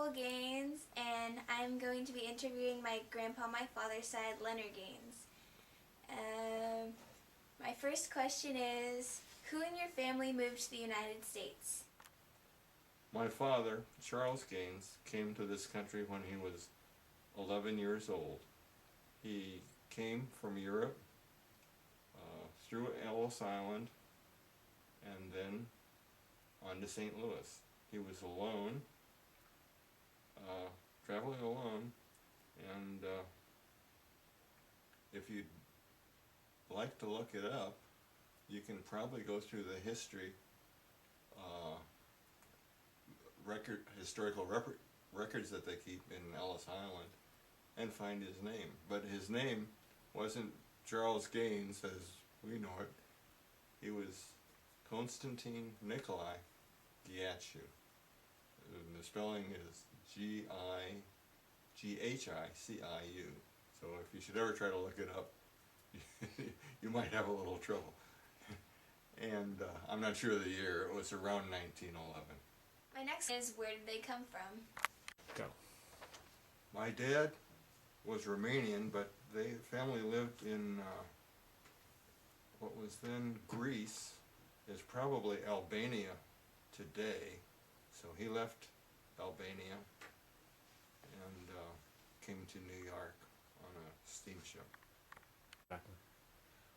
Nicole Gaines, and I'm going to be interviewing my grandpa on my father's side, Leonard Gaines. My first question is, who in your family moved to the United States? My father, Charles Gaines, came to this country when he was 11 years old. He came from Europe through Ellis Island and then on to St. Louis. He was alone, traveling alone, and if you'd like to look it up, you can probably go through the history, historical records that they keep in Ellis Island and find his name. But his name wasn't Charles Gaines as we know it. He was Konstantin Nikolai Giachu. The spelling is Gighiciu. So if you should ever try to look it up, you might have a little trouble. And I'm not sure of the year. It was around 1911. My next is, where did they come from? Go. My dad was Romanian, but the family lived in what was then Greece, is probably Albania today. So he left Albania and came to New York on a steamship.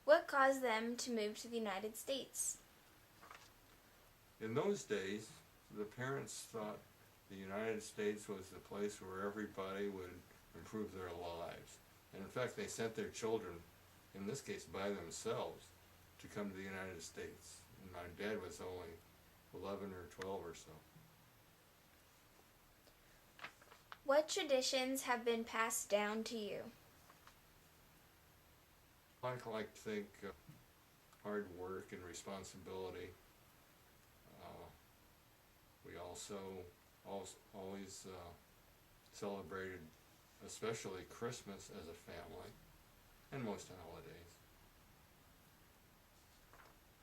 What caused them to move to the United States? In those days, the parents thought the United States was the place where everybody would improve their lives. And in fact, they sent their children, in this case by themselves, to come to the United States. And my dad was only 11 or 12 or so. What traditions have been passed down to you? I like to think hard work and responsibility. We also always celebrated, especially Christmas as a family, and most holidays.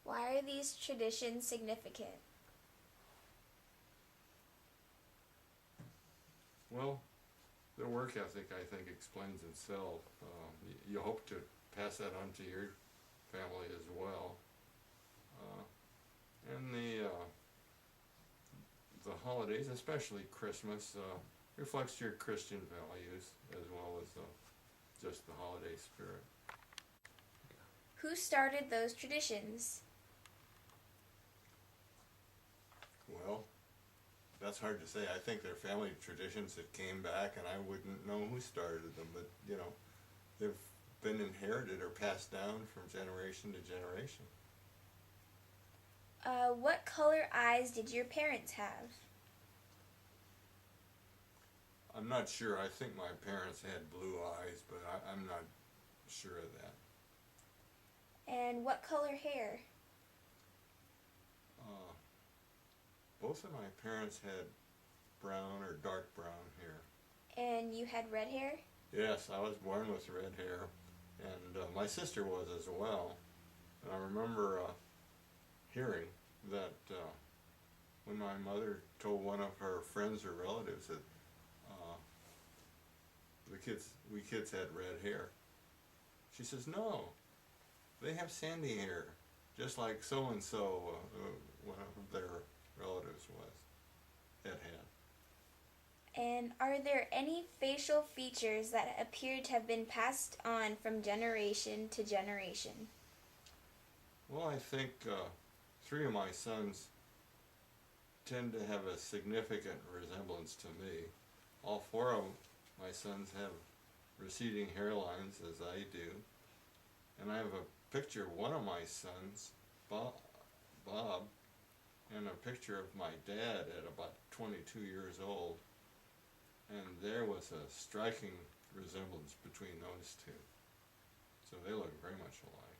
Why are these traditions significant? Well, the work ethic, I think, explains itself. You hope to pass that on to your family as well. And the holidays, especially Christmas, reflects your Christian values as well as just the holiday spirit. Who started those traditions? Well, that's hard to say. I think they're family traditions that came back, and I wouldn't know who started them, but you know, they've been inherited or passed down from generation to generation. What color eyes did your parents have? I'm not sure. I think my parents had blue eyes, but I'm not sure of that. And what color hair? Both of my parents had brown or dark brown hair. And you had red hair? Yes, I was born with red hair, and my sister was as well. And I remember hearing that when my mother told one of her friends or relatives that we kids had red hair, she says, "No, they have sandy hair, just like so and so one of their relatives had. And are there any facial features that appear to have been passed on from generation to generation? Well, I think 3 of my sons tend to have a significant resemblance to me. All 4 of my sons have receding hairlines, as I do. And I have a picture of one of my sons, Bob, and a picture of my dad at about 22 years old. And there was a striking resemblance between those two. So they look very much alike.